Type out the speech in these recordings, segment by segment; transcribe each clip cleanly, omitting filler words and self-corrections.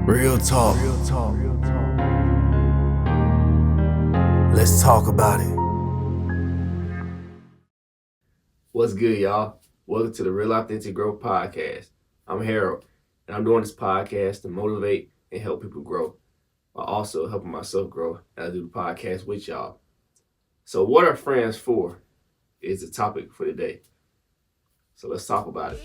Real talk. Let's talk about it. What's good, y'all? Welcome to the Real Authentic Growth Podcast. I'm Harold, and I'm doing this podcast to motivate and help people grow, while also helping myself grow as I do the podcast with y'all. So, what are friends for? Is the topic for today. So let's talk about it.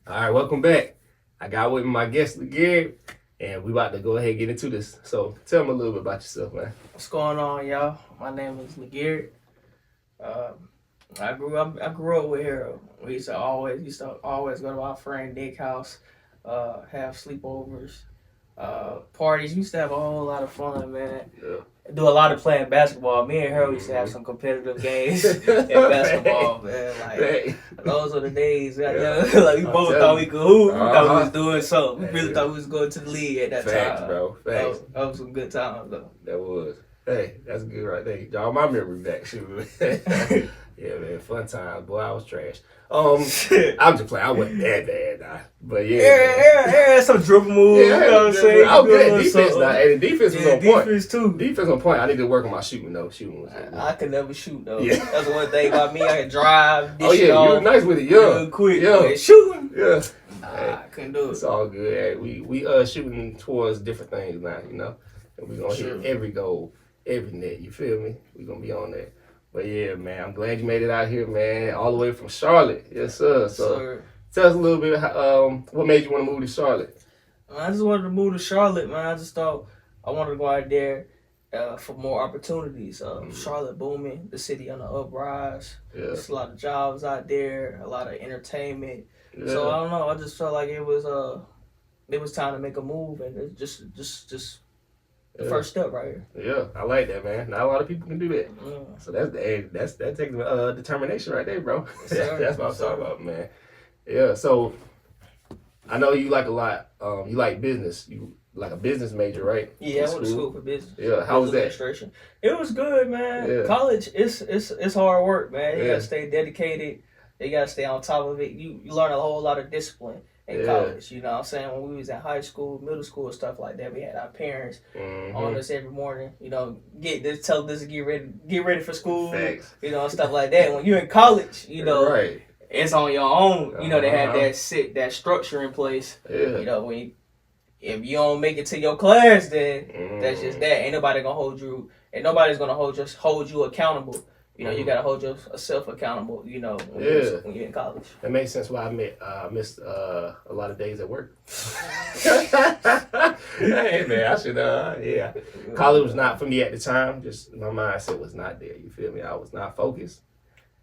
All right, welcome back. I got with me my guest, Gary, and we about to go ahead and get into this. So tell me a little bit about yourself, man. What's going on, y'all? My name is Garrett. I grew up with Harold. We used to always go to our friend Nick's house, have sleepovers, parties. We used to have a whole lot of fun, man. Yeah. Do a lot of playing basketball. Me and Harold used to have some competitive games in basketball, man. Like those were the days. Like we both thought we could hoop. We thought we was doing something. We really thought we was going to the league at that Facts, time. bro. Facts. That was some good times, though. That was. Hey, that's good right there. Y'all, my memory back. Shoot. Yeah, man. Fun times. Boy, I was trash. I'm just playing. I wasn't that bad, nah. But yeah, some dribble moves. Yeah, you know what I'm saying? I was good at defense, nah. And the defense was on point. Defense too. Defense on point. I need to work on my shooting, though. Shooting was I could never shoot, though. Yeah. That's one thing about me. I can drive, dish oh, yeah. it You off were nice with it. Yeah. real quick. Yeah. But shooting? Yeah. I couldn't do It's it. all good. Hey, we shooting towards different things now, you know? And we're going to hit every goal, every net. You feel me? We're going to be on that. But yeah, man, I'm glad you made it out here, man. All the way from Charlotte. Yes, sir. So tell us a little bit what made you want to move to Charlotte? I just wanted to move to Charlotte, man. I just thought I wanted to go out there for more opportunities. Charlotte booming, the city on the uprise. Yeah. There's a lot of jobs out there, a lot of entertainment. Yeah. So I don't know. I just felt like it was time to make a move, and it's just the first step right here. Yeah, I like that, man. Not a lot of people can do that. Yeah. So that takes determination right there, bro. That's what I'm talking about, man. Yeah. So I know you like a lot. You like business. You like a business major, right? Yeah, I went to school for business. Yeah. How was that? Administration. It was good, man. Yeah. College, it's hard work, man. You Yeah. gotta stay dedicated. You gotta stay on top of it. You learn a whole lot of discipline in college. You know what I'm saying? When we was in high school, middle school, and stuff like that, we had our parents on us every morning. You know, tell us to get ready for school. Facts. You know, and stuff like that. When you're in college, you know, right. it's on your own. You know, they had that structure in place. Yeah. You know, if you don't make it to your class, then that's just that. Ain't nobody gonna hold you, and nobody's gonna hold you accountable. You know, you gotta hold yourself accountable. You know, when you're in college. That makes sense. Why I missed a lot of days at work. Hey man, I should yeah. College was not for me at the time. Just my mindset was not there. You feel me? I was not focused.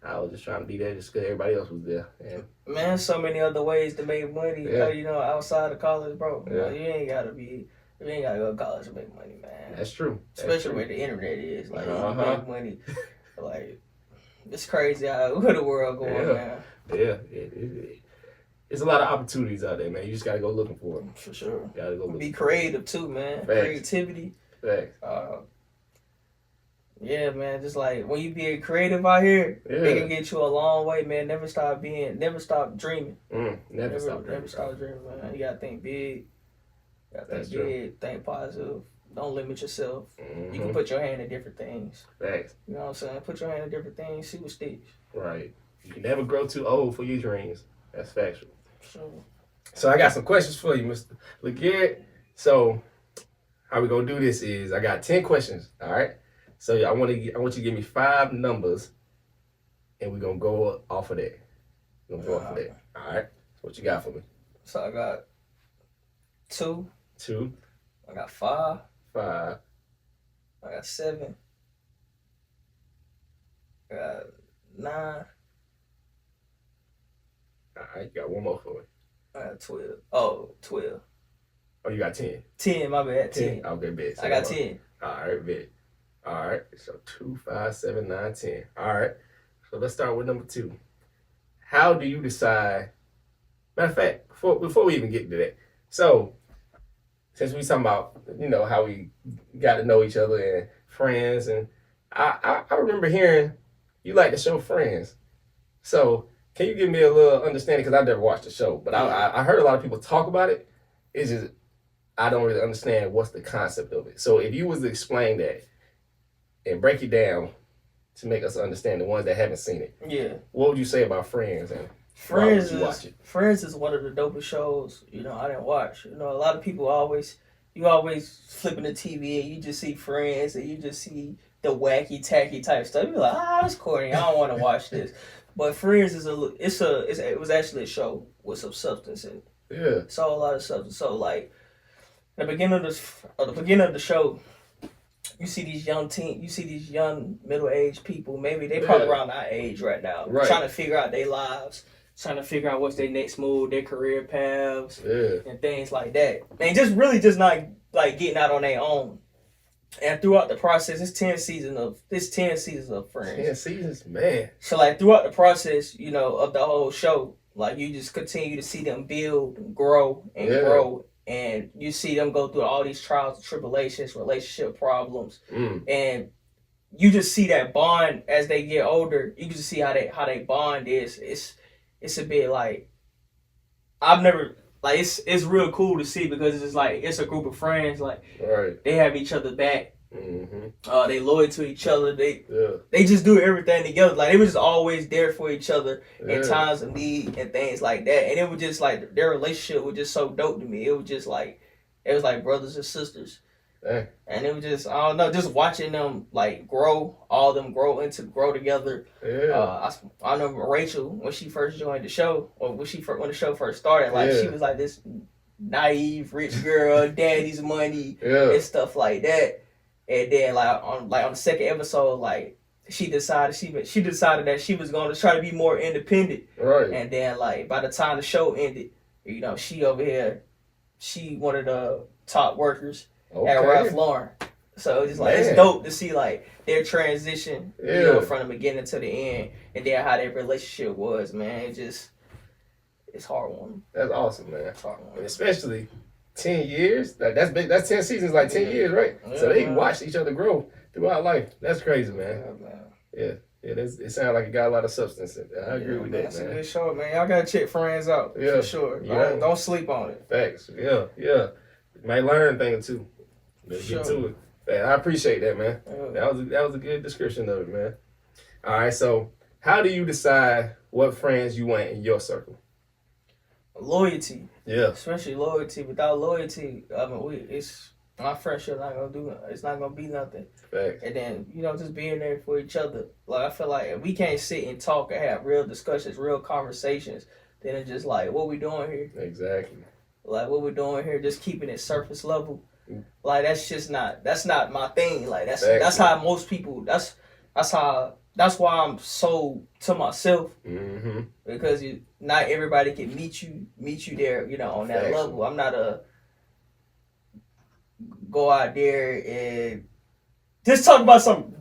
I was just trying to be there just because everybody else was there. And man, so many other ways to make money. Yeah. You know, outside of college, bro. Yeah. You ain't gotta go to college to make money, man. that's true. Especially where the internet is. Like, you make money. Like, it's crazy where the world going, man. Yeah, it's a lot of opportunities out there, man. You just gotta go looking for them. For sure. You gotta go Be creative too, man. Facts. Creativity. Facts. Yeah, man. Just like when you be creative out here, it can get you a long way, man. Never stop dreaming. Never stop dreaming, man. You gotta think big. That's Think positive. Don't limit yourself. Mm-hmm. You can put your hand in different things. Facts. You know what I'm saying? Put your hand in different things. See what sticks. Right. You can never grow too old for your dreams. That's factual. Sure. So I got some questions for you, Mr. LeGarrette. So how we gonna do this is I got 10 questions. All right. So I want you to give me 5 numbers, and we're gonna go off of that. All right. So what you got for me? So I got 2. 2. I got 5. 5. I got 7. I got 9. All right. You got one more for me. I got 12. Oh, 12. Oh, you got 10. 10, my bad. 10. Okay, bet. I got 10. All right, bet. All right. So 2, 5, 7, 9, 10. All right. So let's start with number 2. How do you decide? Matter of fact, before we even get to that, so since we talking about, you know, how we got to know each other and friends, and I remember hearing you like to show friends. So Can you give me a little understanding? Because I've never watched the show, but I heard a lot of people talk about it. It's just I don't really understand what's the concept of it. So if you was to explain that and break it down to make us understand the ones that haven't seen it, what would you say about Friends and Friends why would you watch it? Friends is one of the dopest shows, I didn't watch. A lot of people always flipping the TV and you just see Friends and you just see the wacky tacky type stuff. You're like, that's corny. I don't want to watch this. But Friends it was actually a show with some substance in it. Yeah. So a lot of substance. So like the beginning of the show, you see these young middle-aged people. Maybe they probably around our age right now, trying to figure out their lives, trying to figure out what's their next move, their career paths, and things like that. And just not like getting out on their own. And throughout the process, it's 10 seasons of Friends. 10 seasons, man. So like throughout the process, of the whole show, like you just continue to see them build and grow and grow. And you see them go through all these trials and tribulations, relationship problems, and you just see that bond as they get older. You just see how they bond is. It's a bit like I've never like it's real cool to see because it's just like it's a group of friends like they have each other back. They loyal to each other. They just do everything together. Like they were just always there for each other in times of need and things like that. And it was just like their relationship was just so dope to me. It was like brothers and sisters. And it was just I don't know, just watching them like grow together. I remember Rachel when she first joined the show, or when the show first started. Like she was like this naive rich girl, daddy's money and stuff like that. And then like on the second episode, like she decided that she was going to try to be more independent. Right. And then like by the time the show ended, she over here, she one of the top workers at Ralph Lauren. So it's just like it's dope to see like their transition, from the beginning to the end, and then how their relationship was, man. It's heartwarming. That's awesome, man. It's heartwarming. And especially 10 years. That's big. That's 10 seasons, like 10 years, right? Yeah, so they watched each other grow throughout life. That's crazy, man. Yeah. It sounds like it got a lot of substance in it. I agree with that, that's man. That's a good show, man. Y'all gotta check Friends out for sure. Don't sleep on it. Facts. Yeah. You might learn a thing or two. Let's get to it. Man, I appreciate that, man. That was a good description of it, man. All right, so how do you decide what friends you want in your circle? Loyalty. Yeah. Especially loyalty. Without loyalty, my friendship it's not gonna be nothing. Facts. And then, just being there for each other. Like I feel like if we can't sit and talk and have real discussions, real conversations, then it's just like, what we doing here? Exactly. Like what we doing here, just keeping it surface level. Like that's not my thing. Like that's how most people that's why I'm so to myself. Because not everybody can meet you there, on that level. I'm not a go out there and just talk about some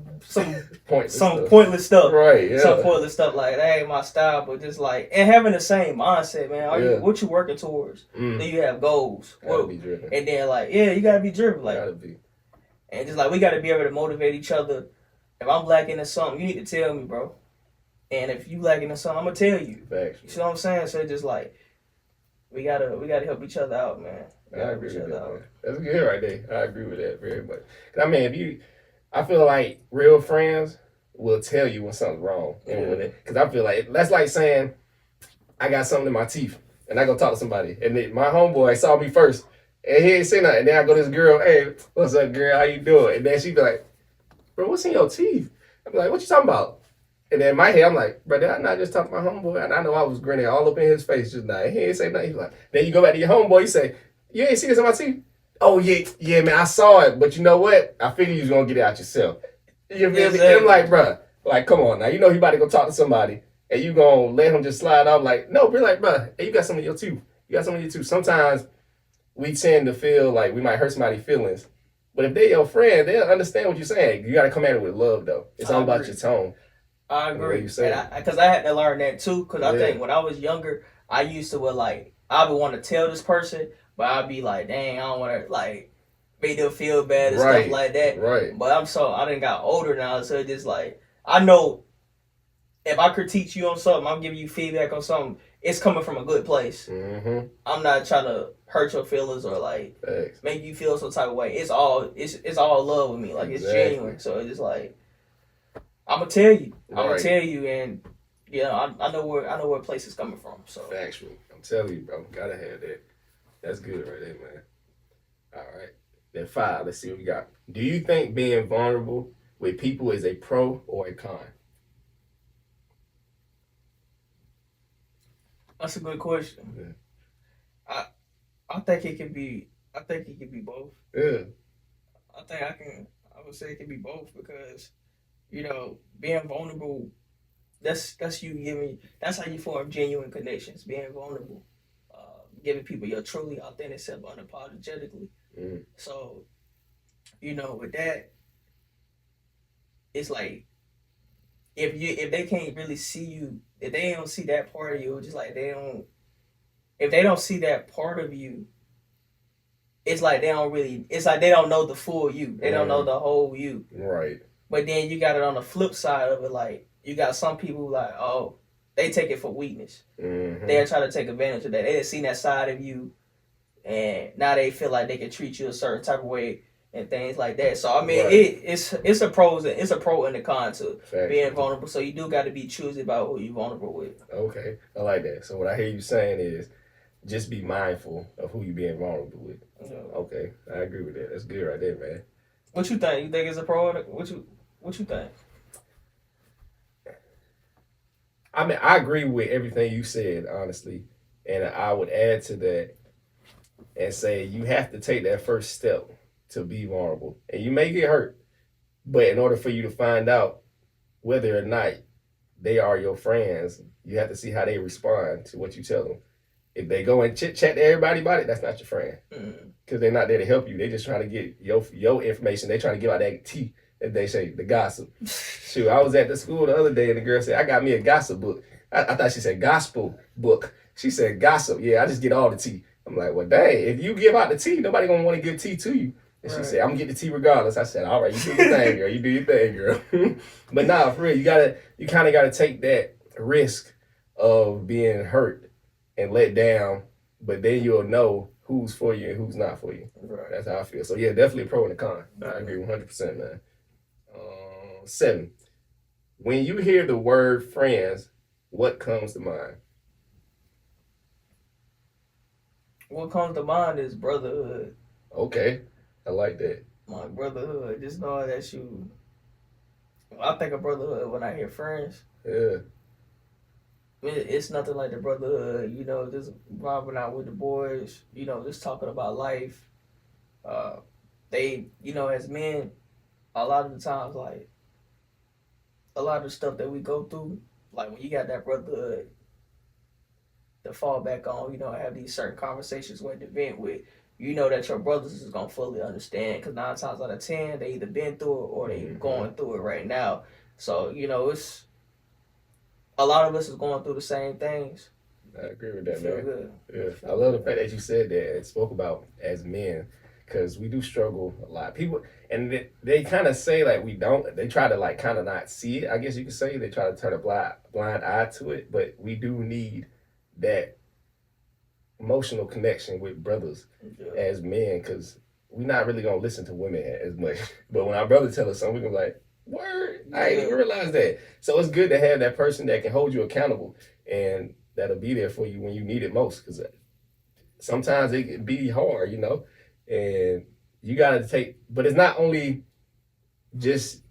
pointless stuff. Right, yeah. Some pointless stuff like that ain't my style, but just like and having the same mindset, man. What you working towards? Do you have goals? Gotta be driven. And then like, you gotta be driven. Like gotta be. And just like we gotta be able to motivate each other. If I'm lacking in something, you need to tell me, bro. And if you lacking in something, I'm gonna tell you. Facts. You know what I'm saying? So it's just like we gotta help each other out, man. I agree with that, man. That's good right there. I agree with that very much. I mean, I feel like real friends will tell you when something's wrong. Because I feel like that's like saying I got something in my teeth and I go talk to somebody. And then my homeboy saw me first and he ain't say nothing. And then I go to this girl, hey, what's up, girl? How you doing? And then she be like, bro, what's in your teeth? I be like, what you talking about? And then in my head, I'm like, bro, did I not just talk to my homeboy? And I know I was grinning all up in his face just now. He ain't say nothing. He's like, then you go back to your homeboy, you say, you ain't see this in my teeth? Oh, yeah, man, I saw it. But you know what? I figured you was going to get it out yourself. You feel me? I'm like, bro, like, come on now. You know he about to go talk to somebody, and you going to let him just slide off. Like, no, be like, bro, hey, you got something in your tooth. You got something in your tooth. Sometimes we tend to feel like we might hurt somebody's feelings. But if they're your friend, they'll understand what you're saying. You got to come at it with love, though. It's all about your tone. I agree. Because I had to learn that, too. Because I think when I was younger, I used to, I would want to tell this person, but I'd be like, dang, I don't want to, make them feel bad and stuff like that. Right. But I done got older now, so it's just like, I know if I critique you on something, I'm giving you feedback on something, it's coming from a good place. Mm-hmm. I'm not trying to hurt your feelings or like Thanks. make you feel some type of way. It's all love with me. Like it's genuine. So it's just like I'm gonna tell you. And I know where place is coming from. So factual. I'm telling you, bro. Gotta have that. That's good right there, man. All right. Then 5. Let's see what we got. Do you think being vulnerable with people is a pro or a con? that's a good question. Yeah. I think it can be. I think it can be both. Yeah. I would say it can be both because, being vulnerable. That's you giving. That's how you form genuine connections. Being vulnerable, giving people your truly authentic self unapologetically. Mm. So, with that, it's like if they can't really see you, if they don't see that part of you, just like if they don't see that part of you, it's like they don't know the full you. They don't know the whole you. Right. But then you got it on the flip side of it, like you got some people like, oh, they take it for weakness. Mm-hmm. They'll try to take advantage of that. They didn't see that side of you, and now they feel like they can treat you a certain type of way and things like that. So I mean, it's a pro and a con to being vulnerable. So you do got to be choosy about who you're vulnerable with. Okay, I like that. So what I hear you saying is, just be mindful of who you're being vulnerable with. Yeah. Okay, I agree with that. That's good right there, man. What you think? You think it's a pro? What you think? I mean, I agree with everything you said, honestly, and I would add to that and say you have to take that first step to be vulnerable, and you may get hurt, but in order for you to find out whether or not they are your friends, you have to see how they respond to what you tell them. If they go and chit chat to everybody about it, that's not your friend, because they're not there to help you. They just trying to get your information. They trying to give out that tea, as they say, the gossip. Shoot, I was at the school the other day and the girl said, I got me a gossip book. I thought she said gospel book. She said gossip. Yeah, I just get all the tea. I'm like, well, dang, if you give out the tea, nobody gonna want to give tea to you. And she said, I'm gonna get the tea regardless. I said, all right, you do your thing, girl. You do your thing, girl. But nah, for real, you kind of gotta take that risk of being hurt and let down, but then you'll know who's for you and who's not for you. Right. That's how I feel. So yeah, definitely a pro and a con. I agree 100%, man. 7. When you hear the word friends, what comes to mind? What comes to mind is brotherhood. Okay, I like that. My brotherhood. Just knowing that I think of brotherhood when I hear friends. Yeah. It's nothing like the brotherhood, just vibing out with the boys, just talking about life. They, as men, a lot of the times, like, a lot of the stuff that we go through, like when you got that brotherhood to fall back on, have these certain conversations with the vent with, that your brothers is going to fully understand, because 9 times out of 10, they either been through it or they going through it right now. So, it's, a lot of us is going through the same things. I agree with that, man. Good. Yeah, I love the fact that you said that and spoke about as men, because we do struggle a lot. People, and they kind of say like we don't. They try to like kind of not see it, I guess you could say. They try to turn a blind eye to it, but we do need that emotional connection with brothers as men, because we're not really gonna listen to women as much. But when our brother tell us something, we're gonna be like, word, I didn't even realize that. So it's good to have that person that can hold you accountable and that'll be there for you when you need it most, because sometimes it can be hard, and you gotta take, but it's not only just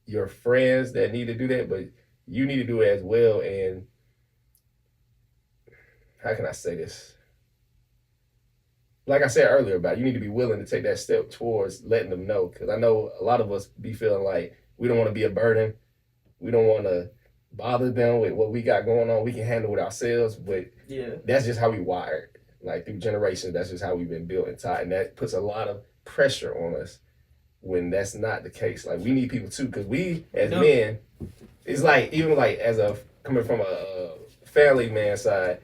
your friends that need to do that, but you need to do it as well. And how can I say this? Like I said earlier about it, you need to be willing to take that step towards letting them know, because I know a lot of us be feeling like we don't want to be a burden. We don't want to bother them with what we got going on. We can handle it ourselves, but that's just how we wired. Like through generations, that's just how we've been built and taught, and that puts a lot of pressure on us when that's not the case. Like we need people too, because we as men, it's like even like as a coming from a family man side,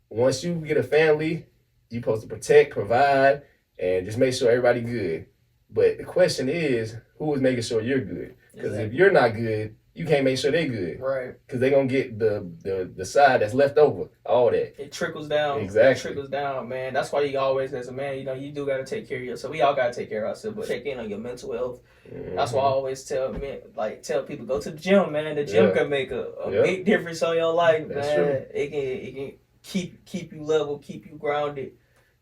once you get a family, you're supposed to protect, provide, and just make sure everybody good. But the question is, who is making sure you're good? Because if you're not good, you can't make sure they good. Right. Because they going to get the side that's left over, all that. It trickles down. Exactly. It trickles down, man. That's why you always, as a man, you know, you do got to take care of yourself. We all got to take care of ourselves, but check in on your mental health. Mm-hmm. That's why I always tell people, go to the gym, man. The gym can make a big difference on your life, that's man. True. It can keep you level, keep you grounded.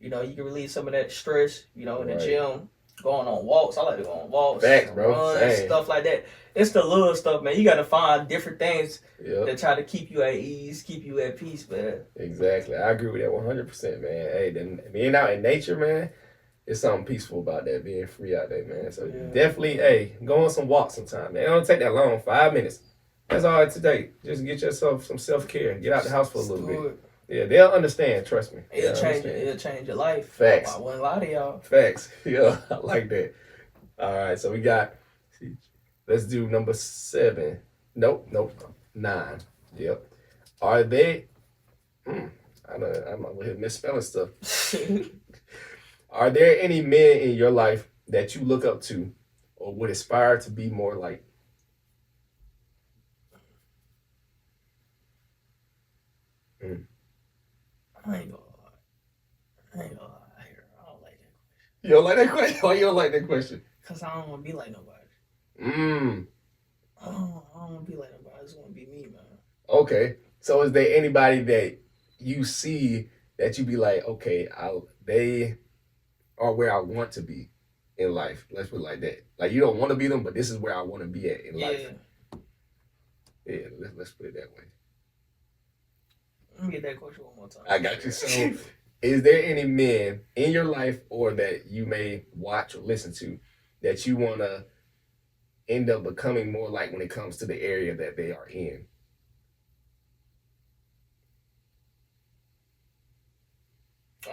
You know, you can release some of that stress, you know, in the gym. Going on walks. I like to go on walks. Facts, bro. Runs, stuff like that. It's the little stuff, man. You got to find different things that try to keep you at ease, keep you at peace, man. Exactly. I agree with that 100%, man. Hey, then being out in nature, man, it's something peaceful about that, being free out there, man. So definitely, hey, go on some walks sometime, man. It don't take that long, 5 minutes. That's all it take. Just get yourself some self-care. Get out the house for a little bit. Yeah, they'll understand. Trust me. It'll change your life. Facts. I wouldn't lie to y'all. Facts. Yeah, I like that. All right, so we got. Let's do number 7. Nope. 9. Yep. Are they? I'm over here misspelling stuff. Are there any men in your life that you look up to, or would aspire to be more like? I ain't gonna lie. I don't like that question. You don't like that question? Why you don't like that question? Because I don't want to be like nobody. I don't want to be like nobody. I just want to be me, man. Okay. So is there anybody that you see that you be like, okay, they are where I want to be in life? Let's put it like that. Like, you don't want to be them, but this is where I want to be at in life. Yeah, let's put it that way. Let me get that question one more time. I got you. So, is there any men in your life or that you may watch or listen to that you want to end up becoming more like when it comes to the area that they are in?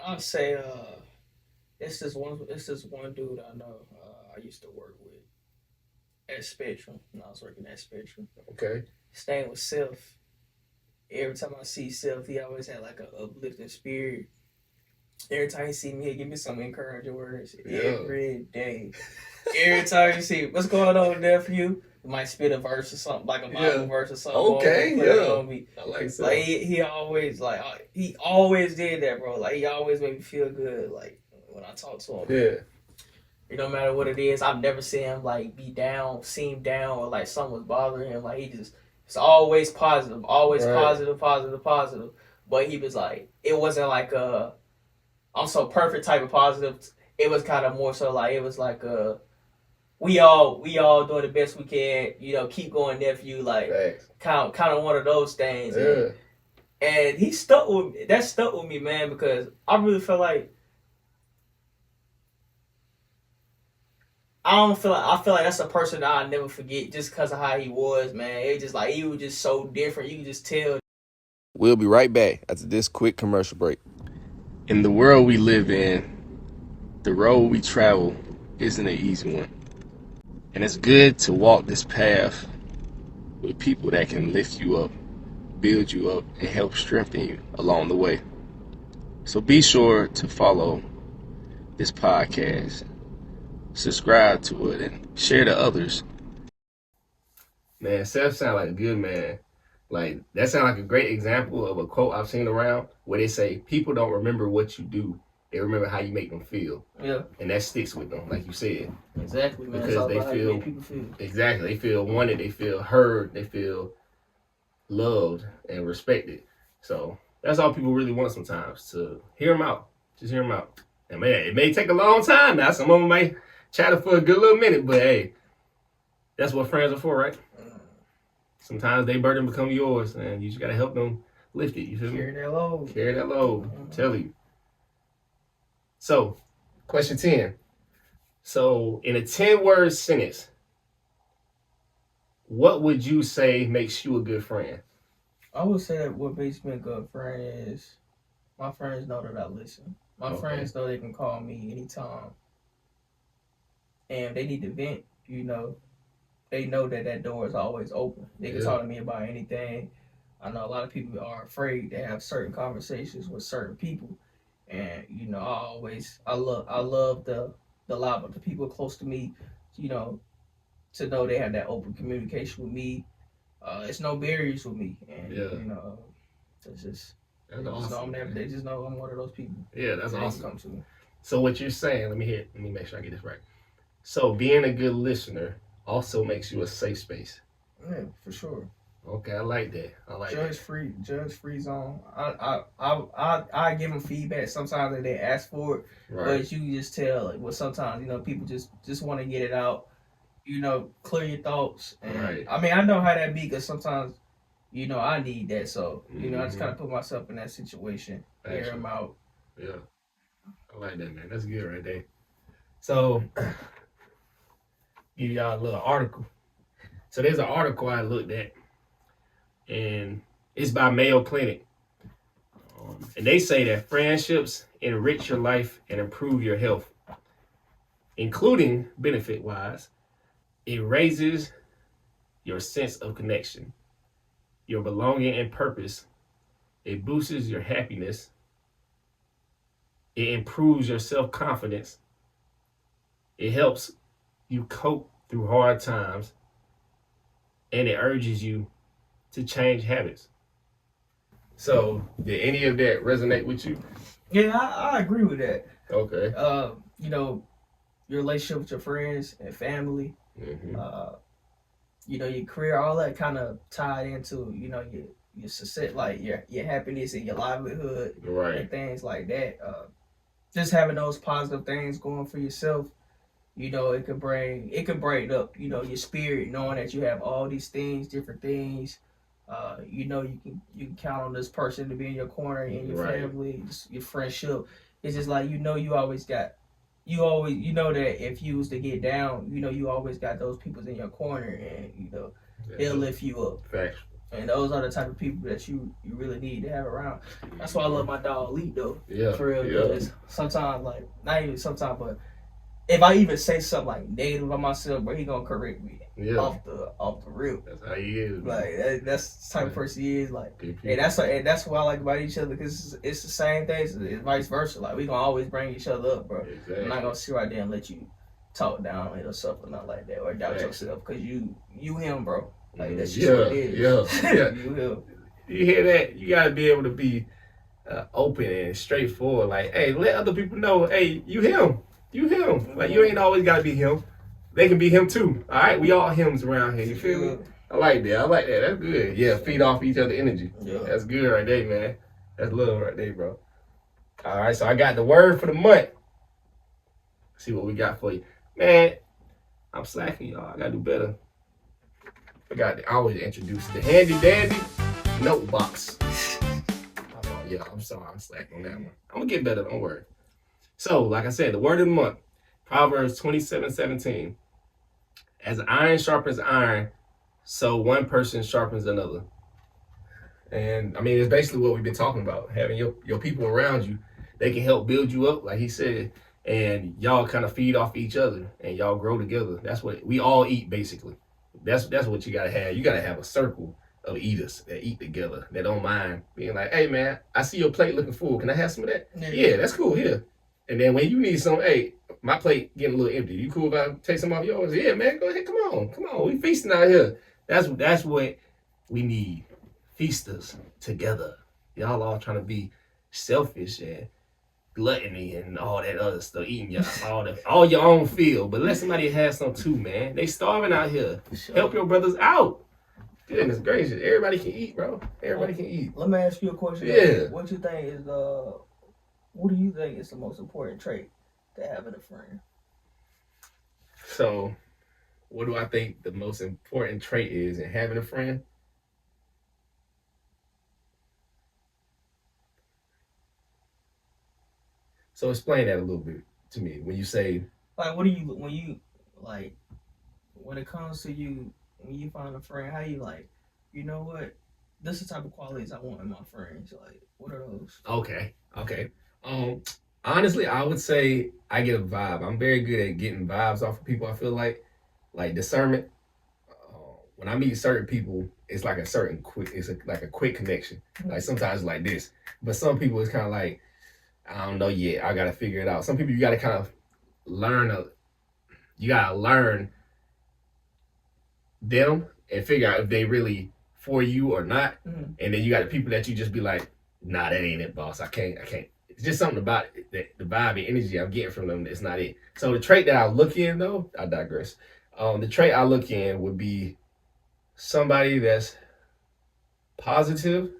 I'll say it's this one dude I know I used to work with at Spectrum when I was working at Spectrum. Okay. His name was Seth. Every time I see Seth, he always had like an uplifting spirit. Every time he see me, he give me some encouraging words every day. Every time you see, what's going on there for you? He might spit a verse or something, like a Bible verse or something. Okay, on me. I like that. Like he always did that, bro. Like he always made me feel good. Like when I talk to him. Yeah. It don't matter what it is. I've never seen him like be down, seem down, or like something was bothering him. Like it's always positive, always positive. But he was like, it wasn't like I'm so perfect type of positive. It was kind of more so like, it was like we all doing the best we can, you know, keep going, nephew, like kind of one of those things. Yeah. And he stuck with me. That stuck with me, man, because I really feel like I feel like that's a person that I'll never forget just because of how he was, man. It just like, he was just so different. You can just tell. We'll be right back after this quick commercial break. In the world we live in, the road we travel isn't an easy one. And it's good to walk this path with people that can lift you up, build you up, and help strengthen you along the way. So be sure to follow this podcast, subscribe to it, and share to others. Man, Seth sound like a good man. Like, that sounds like a great example of a quote I've seen around where they say, people don't remember what you do. They remember how you make them feel. Yeah. And that sticks with them, like you said. Exactly, man. Because they feel, people feel. Exactly. They feel wanted, they feel heard, they feel loved and respected. So that's all people really want sometimes, to hear them out. Just hear them out. And man, it may take a long time now. Some of them may chatter for a good little minute, but hey, that's what friends are for, right? Sometimes their burden become yours, and you just gotta help them lift it. You feel me? Carry that load. Carry that load. I'm telling you. So, question 10. So, in a 10-word sentence, what would you say makes you a good friend? I would say that what makes me a good friend is my friends know that I listen. My friends know they can call me anytime. And if they need to vent, you know, they know that door is always open. They can talk to me about anything. I know a lot of people are afraid to have certain conversations with certain people. And, you know, I love the lot of the people close to me, you know, to know they have that open communication with me. it's no barriers with me, and Yeah. you know, it's just That's they just know awesome. they just know I'm one of those people. Yeah, that's that they awesome. Come to me. So what you're saying, let me make sure I get this right. So being a good listener also makes you a safe space. Yeah, for sure. Okay, I like that. I like Judge free zone. I give them feedback sometimes that they ask for it, Right. but you can just tell. Like, well, sometimes you know people just want to get it out. You know, clear your thoughts. And, Right. I mean, I know how that be because sometimes, you know, I need that. So you know, I just Mhm. kind of put myself in that situation, hear them out. Yeah, I like that, man. That's good right there. So, give y'all a little article. So there's an article I looked at, and it's by Mayo Clinic. And they say that friendships enrich your life and improve your health, including benefit-wise. It raises your sense of connection, your belonging and purpose. It boosts your happiness. It improves your self-confidence. It helps you cope through hard times. And it urges you to change habits. So, did any of that resonate with you? Yeah, I agree with that. Okay. You know, your relationship with your friends and family, Mm-hmm. You know, your career, all that kind of tied into, you know, your success, like your happiness and your livelihood, Right. and things like that. Just having those positive things going for yourself, you know, it could brighten up, you know, your spirit, knowing that you have all these things, different things. You know, you can count on this person to be in your corner, in your Right. family, your friendship. It's just like, you know, you know that if you was to get down, you know, you always got those people in your corner, and you know, they'll lift you up. Facts. And those are the type of people that you really need to have around. That's why I love my dog Lee though. Yeah. For real. Yeah. Because sometimes, like, not even sometimes, but if I even say something like negative about myself, bro, he gonna correct me. Yeah. Off the rip. That's how he is. Like that's the type of person he is. Like, Good and people. that's what I like about each other, because it's the same things. It's vice versa. Like, we gonna always bring each other up, bro. Exactly. I'm not gonna sit right there and let you talk down yourself or nothing like that, or doubt Facts. yourself, because you him, bro. Like, that's just Yeah. what it is. Yeah. You him. You hear that? You gotta be able to be open and straightforward. Like, hey, let other people know, hey, you him. You him. Like, you ain't always gotta be him. They can be him too. All right, we all hims around here. You feel me? I like that. That's good. Yeah, feed off each other energy. Yeah. That's good right there, man. That's love right there, bro. All right, so I got the word for the month. Let's see what we got for you, man. I'm slacking, y'all. I gotta do better. I always introduce the handy dandy note box. Yeah, I'm sorry, I'm slacking on that one. I'm gonna get better, don't worry. So, like I said, the word of the month, Proverbs 27:17. As iron sharpens iron, so one person sharpens another. And I mean, it's basically what we've been talking about. Having your people around you, they can help build you up, like he said, and y'all kind of feed off each other and y'all grow together. That's what we all eat, basically. That's what you gotta have. You gotta have a circle of eaters that eat together, that don't mind being like, hey man, I see your plate looking full. Can I have some of that? Yeah, that's cool. Here. And then when you need some, hey, my plate getting a little empty. You cool if I take some off yours? Yeah, man, go ahead. Come on. We feasting out here. That's what we need. Feasters together. Y'all all trying to be selfish and gluttony and all that other stuff, eating all your own field. But let somebody have some too, man. They starving out here. Sure. Help your brothers out. Goodness gracious, everybody can eat, bro. Everybody can eat. Let me ask you a question. Yeah. What do you think is the most important trait to having a friend? So, what do I think the most important trait is in having a friend? So explain that a little bit to me. When you say, like, when it comes to you, when you find a friend, how you like, you know what? This is the type of qualities I want in my friends. Like, what are those? Okay. Honestly, I would say I get a vibe. I'm very good at getting vibes off of people. I feel like discernment. When I meet certain people, it's like like a quick connection. Like sometimes it's like this, but some people it's kind of like, I don't know yet. I gotta figure it out. Some people you gotta kind of learn. You gotta learn them and figure out if they really for you or not. Mhm. And then you got the people that you just be like, nah, that ain't it, boss. I can't. It's just something about it, that the vibe and energy I'm getting from them. It's not it. So the trait that I look in, though, I digress. The trait I look in would be somebody that's positive,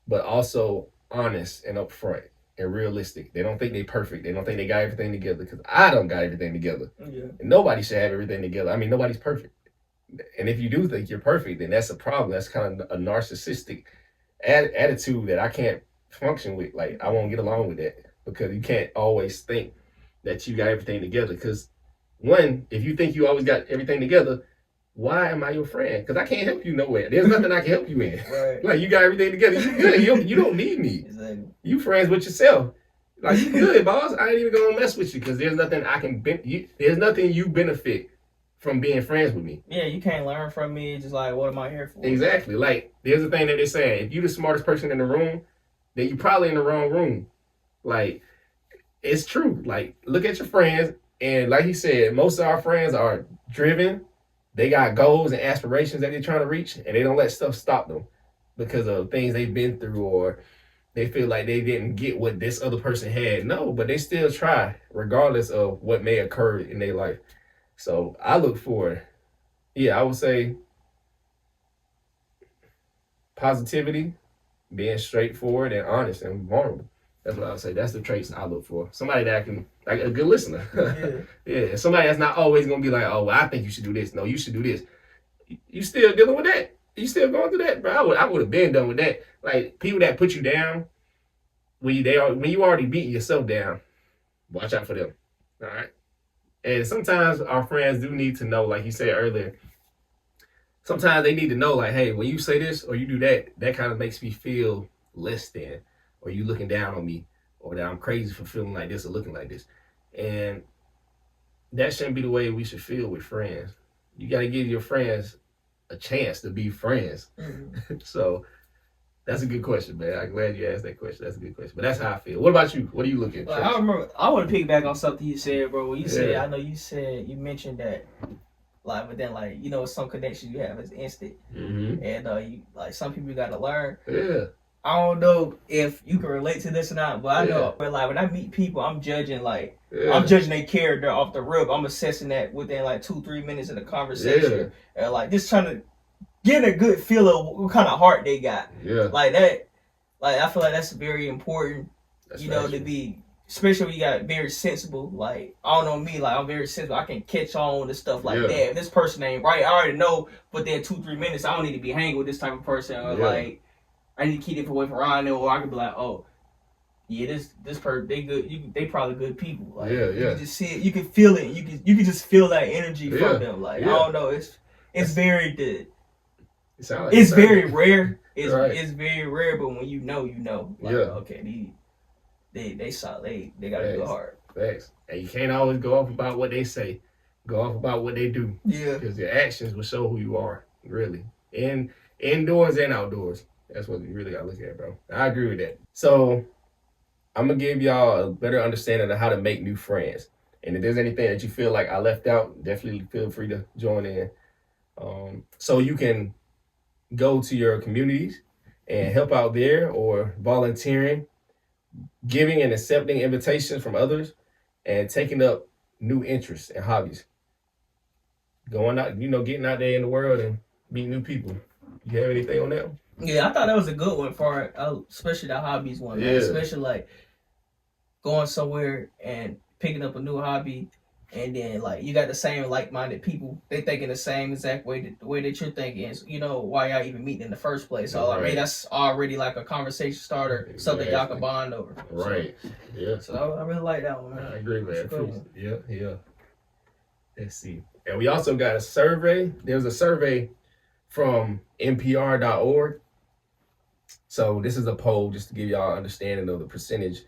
but also honest and upfront and realistic. They don't think they perfect. They don't think they got everything together, because I don't got everything together. Yeah. And nobody should have everything together. I mean, nobody's perfect. And if you do think you're perfect, then that's a problem. That's kind of a narcissistic attitude that I can't function with. Like, I won't get along with that, because you can't always think that you got everything together. Because one, if you think you always got everything together, why am I your friend? Because I can't help you nowhere. There's nothing I can help you in. Right. Like, you got everything together. You good. You don't need me. Exactly. You friends with yourself. Like, you good, boss. I ain't even gonna mess with you, because there's nothing I can. There's nothing you benefit from being friends with me. Yeah, you can't learn from me. Just like, what am I here for? Exactly. Like, there's a thing that they say: if you're the smartest person in the room, then you're probably in the wrong room. Like, it's true. Like, look at your friends, and like he said, most of our friends are driven. They got goals and aspirations that they're trying to reach, and they don't let stuff stop them because of things they've been through, or they feel like they didn't get what this other person had. No, but they still try, regardless of what may occur in their life. So I look for, I would say positivity, being straightforward and honest and vulnerable. That's what I would say. That's the traits I look for. Somebody that can, like, a good listener. Yeah. Somebody that's not always going to be like, oh, well, I think you should do this. No, you should do this. You still dealing with that? You still going through that? Bro, I would have been done with that. Like, people that put you down, when you already beat yourself down, watch out for them. All right? And sometimes our friends do need to know, like you said earlier, sometimes they need to know, like, hey, when you say this or you do that, that kind of makes me feel less than, or you looking down on me, or that I'm crazy for feeling like this or looking like this. And that shouldn't be the way we should feel with friends. You got to give your friends a chance to be friends. Mm-hmm. So that's a good question, man. I'm glad you asked that question. That's a good question. But that's how I feel. What about you? What do you look at? Like, I remember, I want to piggyback on something you said, bro. When you said, I know you mentioned that, like, but then, like, you know, some connections you have is instant. Mm-hmm. And, you, like, some people you got to learn. Yeah. I don't know if you can relate to this or not, but I know, but like, when I meet people, I'm judging, like, I'm judging their character off the rip. I'm assessing that within, like, 2-3 minutes of the conversation. And, like, just trying to get a good feel of what kind of heart they got. Yeah. Like that, like, I feel like that's very important, to be, especially when you got very sensible. Like, I don't know me, like, I'm very sensible. I can catch on to stuff like that. If this person ain't right, I already know, but then 2-3 minutes, I don't need to be hanging with this type of person. Or, like, I need to keep it away from around them, or I could be like, oh, yeah, this person, they good. They probably good people. Like, you can just see it, you can feel it. You can just feel that energy from them. Like, I don't know, it's very good. It's very rare. It's very rare, but when you know. Like, okay, they solid. They got a good heart. Thanks. And you can't always go off about what they say. Go off about what they do. Yeah. Because your actions will show who you are, really. Indoors and outdoors. That's what you really got to look at, bro. I agree with that. So I'm going to give y'all a better understanding of how to make new friends. And if there's anything that you feel like I left out, definitely feel free to join in. So you can go to your communities and help out there, or volunteering, giving and accepting invitations from others, and taking up new interests and hobbies. Going out, getting out there in the world and meeting new people. You have anything on that one? Yeah, I thought that was a good one for especially the hobbies one. Yeah. Especially like going somewhere and picking up a new hobby, and then like you got the same like-minded people. They thinking the same exact way the way that you're thinking. Is, why y'all even meeting in the first place. So I mean, that's already like a conversation starter, something y'all can bond over. Right. So, yeah. So I really like that one, man. I agree, man. Yeah. Let's see. And we also got a survey. There's a survey from NPR.org. So this is a poll just to give y'all an understanding of the percentage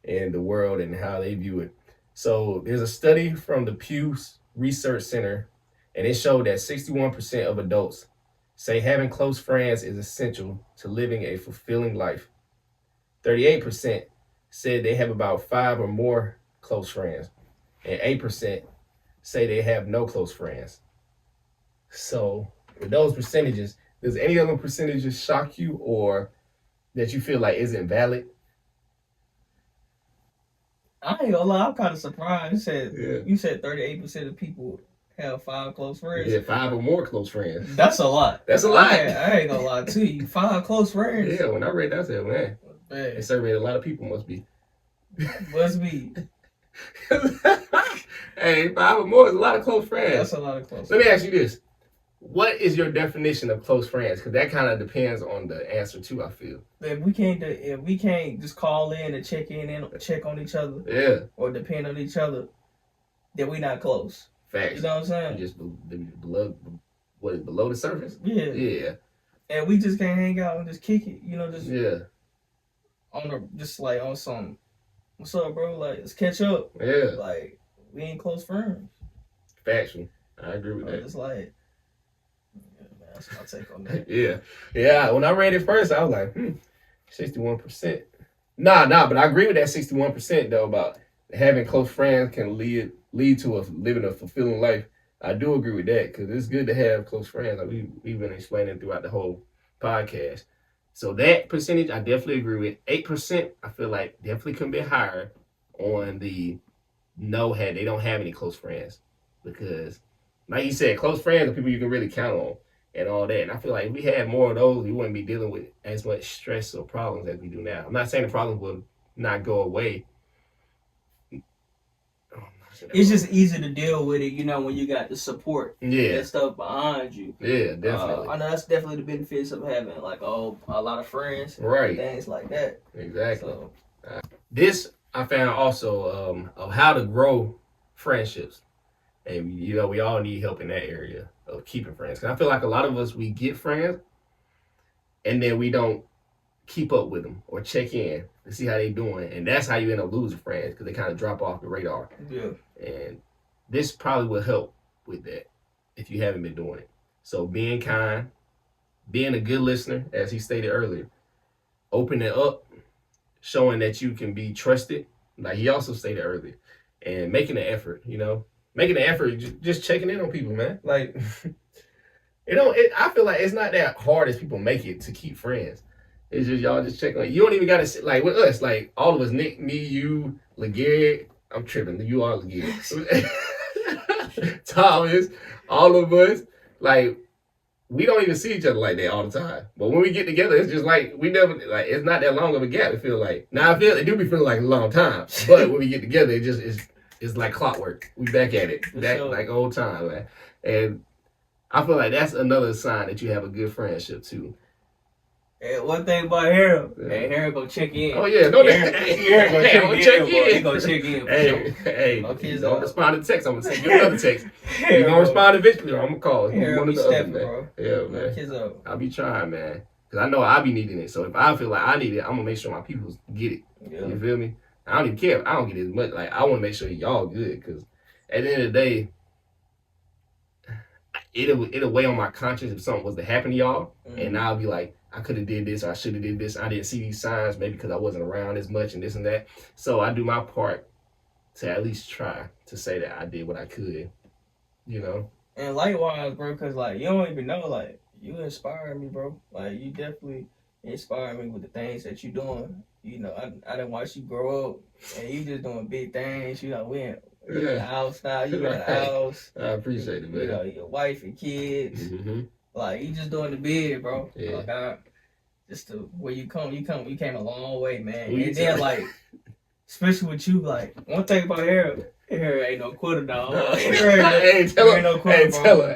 in the world and how they view it. So there's a study from the Pew Research Center, and it showed that 61% of adults say having close friends is essential to living a fulfilling life. 38% said they have about 5 or more close friends, and 8% say they have no close friends. So with those percentages, does any other percentages shock you or that you feel like isn't valid? I ain't gonna lie, I'm kind of surprised. Yeah. You said 38% of people have 5 close friends. Yeah, 5 or more close friends. That's a lot. That's a lot. I ain't gonna lie to you. 5 close friends. Yeah, when I read that, I said, man, they surveyed a lot of people. Must be. Must be. Hey, 5 or more is a lot of close friends. That's a lot of close. Let me ask you this: what is your definition of close friends? Because that kind of depends on the answer too. I feel. If we can't just call in and check in and check on each other, Yeah, or depend on each other, then we not close. facts. You know what I'm saying? Just below the surface. Yeah. Yeah. And we just can't hang out and just kick it. You know, just Yeah. on some. What's up, bro? Like, let's catch up. Yeah. Like, we ain't close friends. Factual. I agree with that. It's like, yeah, man, that's my take on that. Yeah. When I read it first, I was like, 61%. Nah, but I agree with that 61% though about having close friends can lead to us living a fulfilling life. I do agree with that because it's good to have close friends. Like we've been explaining throughout the whole podcast. So that percentage, I definitely agree with. 8%, I feel like definitely could be higher on the they don't have any close friends because, like you said, close friends are people you can really count on and all that. And I feel like if we had more of those, we wouldn't be dealing with as much stress or problems as we do now. I'm not saying the problems will not go away. It's just easy to deal with it, you know, when you got the support Yeah. and stuff behind you. Yeah, definitely. I know that's definitely the benefits of having like a lot of friends, Right. Things like that. Exactly. So, This I found also of how to grow friendships, and you know we all need help in that area of keeping friends. Cause I feel like a lot of us we get friends, and then we don't keep up with them or check in to see how they doing, and that's how you end up losing friends because they kind of drop off the radar. yeah. And this probably will help with that if you haven't been doing it. So being kind, being a good listener, as he stated earlier, opening up, showing that you can be trusted, like he also stated earlier, and making an effort, just checking in on people, man. Like, I feel like it's not that hard as people make it to keep friends. It's just y'all just check on. You don't even gotta sit like with us, like all of us, Nick, me, you, Legarrette. I'm tripping. You are Legarrette. Thomas, all of us, like we don't even see each other like that all the time. But when we get together, it's just like we never like. It's not that long of a gap. It feels like now. It do be feeling like a long time. But when we get together, it just it's like clockwork. We back at it, like old time, man. And I feel like that's another sign that you have a good friendship too. And one thing about Harold, Harold gonna check in. Oh yeah, no, Harold gonna check in. He gonna check in. Hey, don't respond to text. I'm gonna send you another text. You gonna respond eventually, or I'm gonna call. Harold be stepping, bro. Yeah, man. I'll be trying, man, cause I know I be needing it. So if I feel like I need it, I'm gonna make sure my people get it. Yeah. You feel me? I don't even care if I don't get it as much. Like I want to make sure y'all good, cause at the end of the day, it'll weigh on my conscience if something was to happen to y'all, and I'll be like, I could have did this, or I should have did this. I didn't see these signs, maybe because I wasn't around as much and this and that. So I do my part to at least try to say that I did what I could, you know. And likewise, bro, because like you don't even know, like you inspire me, bro. Like you definitely inspire me with the things that you doing. You know, I done watch you grow up, and you just doing big things. You know, we in the house now. You got a house. I appreciate it, man. You know, your wife and kids. Mm-hmm. Like you just doing the big, bro. Yeah. Like just to where you came a long way, man. And then like, especially with you, like one thing about Harold ain't no quitter, dog. Tell her.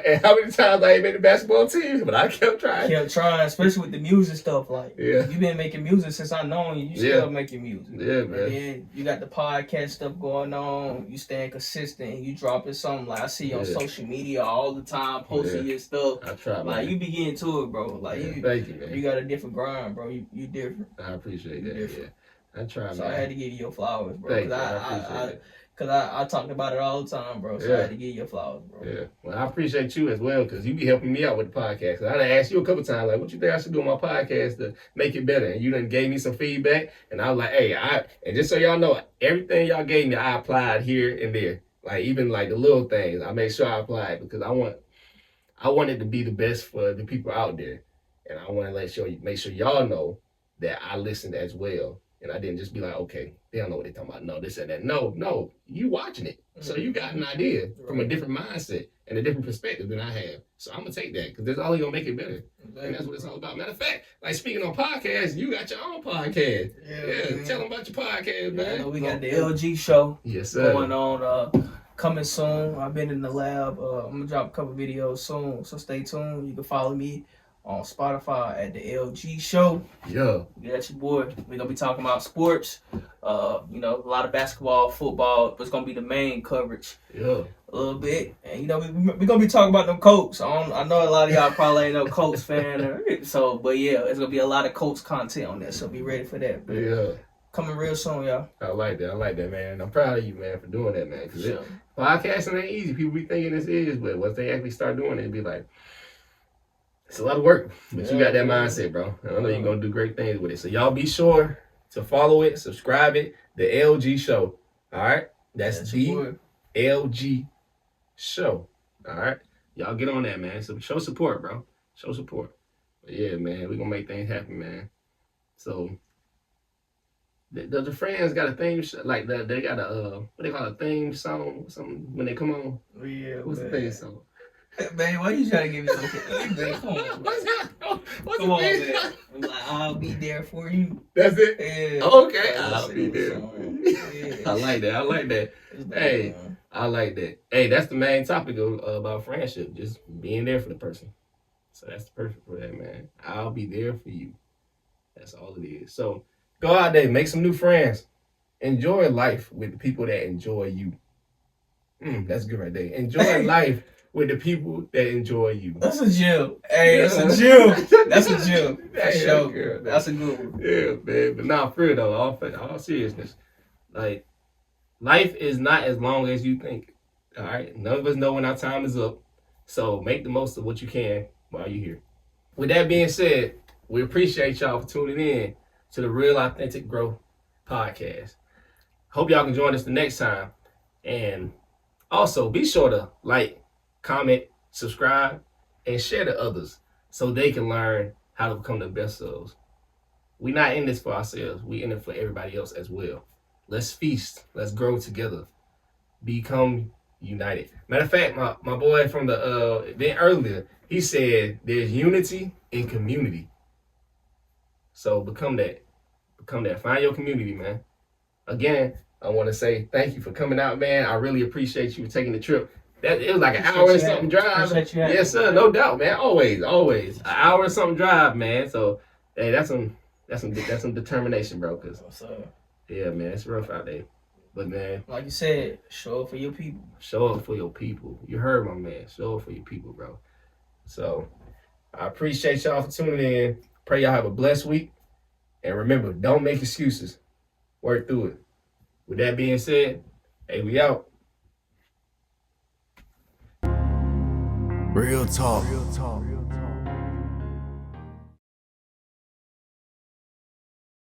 And how many times I ain't made the basketball team, but I kept trying. Especially with the music stuff. Like, you been making music since I known you. You still making music. Yeah, man. And then you got the podcast stuff going on. You staying consistent. You dropping something. Like I see you on social media all the time, posting your stuff. I try, man. Like you be getting to it, bro. Like thank you, man. You got a different grind, bro. You different. I appreciate that. Yeah. I try, so man. I had to give you your flowers, bro. Thank you. I appreciate it. Cause I talked about it all the time, bro. So I had to give you your flowers, bro. Yeah. Well, I appreciate you as well, cause you be helping me out with the podcast. I done asked you a couple times, like, what you think I should do on my podcast to make it better? And you done gave me some feedback, and I was like, hey, and just so y'all know, everything y'all gave me, I applied here and there. Like even like the little things, I made sure I applied because I want I wanted to be the best for the people out there. And I want to make sure y'all know that I listened as well. And I didn't just be like, okay, they don't know what they're talking about. No, this and that. No, you watching it. So you got an idea from a different mindset and a different perspective than I have. So I'm going to take that because that's all going to make it better. Exactly. And that's what it's all about. Matter of fact, like speaking on podcasts, you got your own podcast. Yeah, tell them about your podcast, man. We got the LG show going on coming soon. I've been in the lab. I'm going to drop a couple videos soon, so stay tuned. You can follow me on Spotify at the LG show. Yeah. That's your boy. We're going to be talking about sports. A lot of basketball, football, but it's going to be the main coverage. Yeah. A little bit. And, we're going to be talking about them Colts. I know a lot of y'all probably ain't no Colts fan. It's going to be a lot of Colts content on there, so be ready for that. But yeah. Coming real soon, y'all. I like that, man. I'm proud of you, man, for doing that, man. Because podcasting ain't easy. People be thinking this is, but once they actually start doing it, be like, it's a lot of work. But you got that mindset, bro. And I know you're going to do great things with it. So y'all be sure to follow it, subscribe it, the LG Show. All right? That's the LG Show. All right? Y'all get on that, man. So show support, bro. Show support. But yeah, man, we're going to make things happen, man. So does the friends got a theme like that? They got a what they call a theme song, something when they come on. Yeah, what's the theme song? Man, why you trying to give me some? Man, come on, come on, man. I'm like, I'll be there for you. That's it. Yeah. Okay, I'll be there. Yeah. I like that. Hey, I like that. Hey, that's the main topic about friendship, just being there for the person. So that's perfect for that, man. I'll be there for you. That's all it is. So go out there, make some new friends. Enjoy life with the people that enjoy you. That's good right there. Enjoy life with the people that enjoy you. That's a gem. Hey, that's a gem. That's a gem. For sure. That's a good one. Yeah, man. But not for real though, all seriousness. Like, life is not as long as you think. All right? None of us know when our time is up. So make the most of what you can while you're here. With that being said, we appreciate y'all for tuning in to the Real Authentic Growth Podcast. Hope y'all can join us the next time. And also be sure to like, comment, subscribe, and share to others so they can learn how to become the best selves. We're not in this for ourselves. We're in it for everybody else as well. Let's feast. Let's grow together. Become united. Matter of fact, my boy from the event earlier, he said there's unity in community. So become that. Find your community, man. Again, I want to say thank you for coming out, man. I really appreciate you taking the trip. It was like an hour and something drive. Yes, sir. No doubt, man. Always. An hour and something drive, man. So, hey, that's some determination, bro. Cause yeah, man, it's rough out there. But man, like you said, show up for your people. Show up for your people. You heard my man. Show up for your people, bro. So, I appreciate y'all for tuning in. Pray y'all have a blessed week. And remember, don't make excuses. Work through it. With that being said, hey, we out. Real talk.